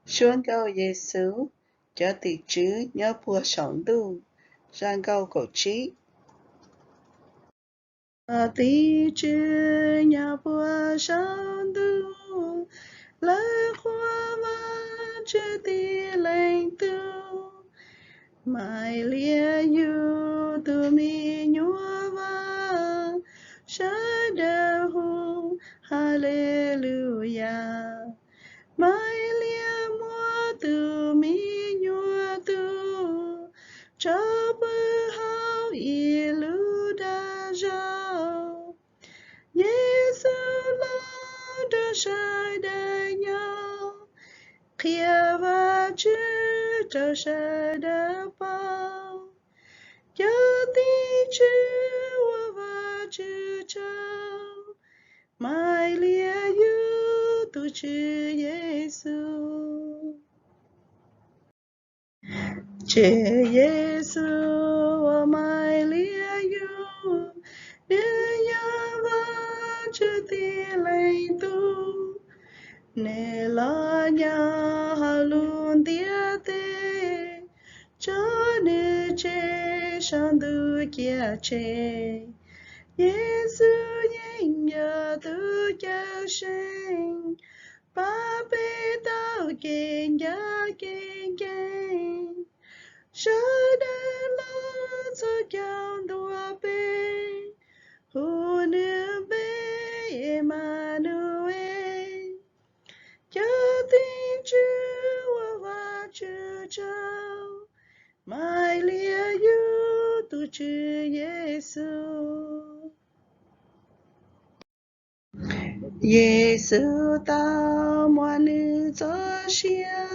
Zajnkauj Giêsu, cho tỷ chứ nhớ bùa sống tu, Zajnkauj cổ trí. Tỷ chứ nhớ bùa sống tu, lời khoa và chứ tỷ lệnh tu. Mai lia yu tu mi nhua va, sha đa hu, hallelujah. Mai lia mua tu mi nhua tu, cho bơ hao ilu da rao. Giêsu lo đỡ sai đời nhau, kia và chữ cho sai đỡ bao. Cho tí chữ và chữ trao, mai lia yu tu chữ Giêsu. Chữ Giêsu mai lia yu, đưa nhà và chữ tí lấy tu. Nè la nhà hà luôn tia tê, cho nữ chê sang tu kia chê. Giêsu nhanh nhờ tu cha sinh, ba bê tao kênh giá kênh kênh. Sơ đa la cho cao đùa bê, hù nữ bê Emmanuel. Cho tin Chúa và chữ trao, mai lia yu tu chữ Giêsu. Giêsu ta mua nữ cho xia,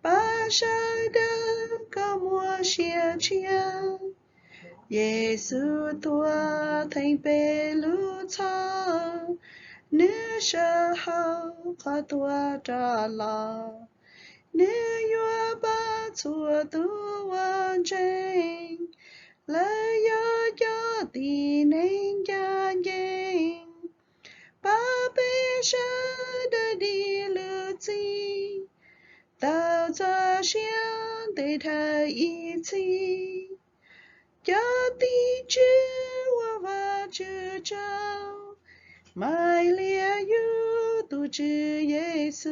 ba sa đa ca mua xia chia. Giêsu tua thành bê lu cha, nữ sa hao ca tua trả la. Nữ yua ba chua tu hoàn tranh, lời yo cho tì nên cha ghen. Ba bê sa đa đi lưu chi, tao cho xiang để thay ý chi. Cho tí chữ và chữ trao, mai lia yu tu chữ Giêsu.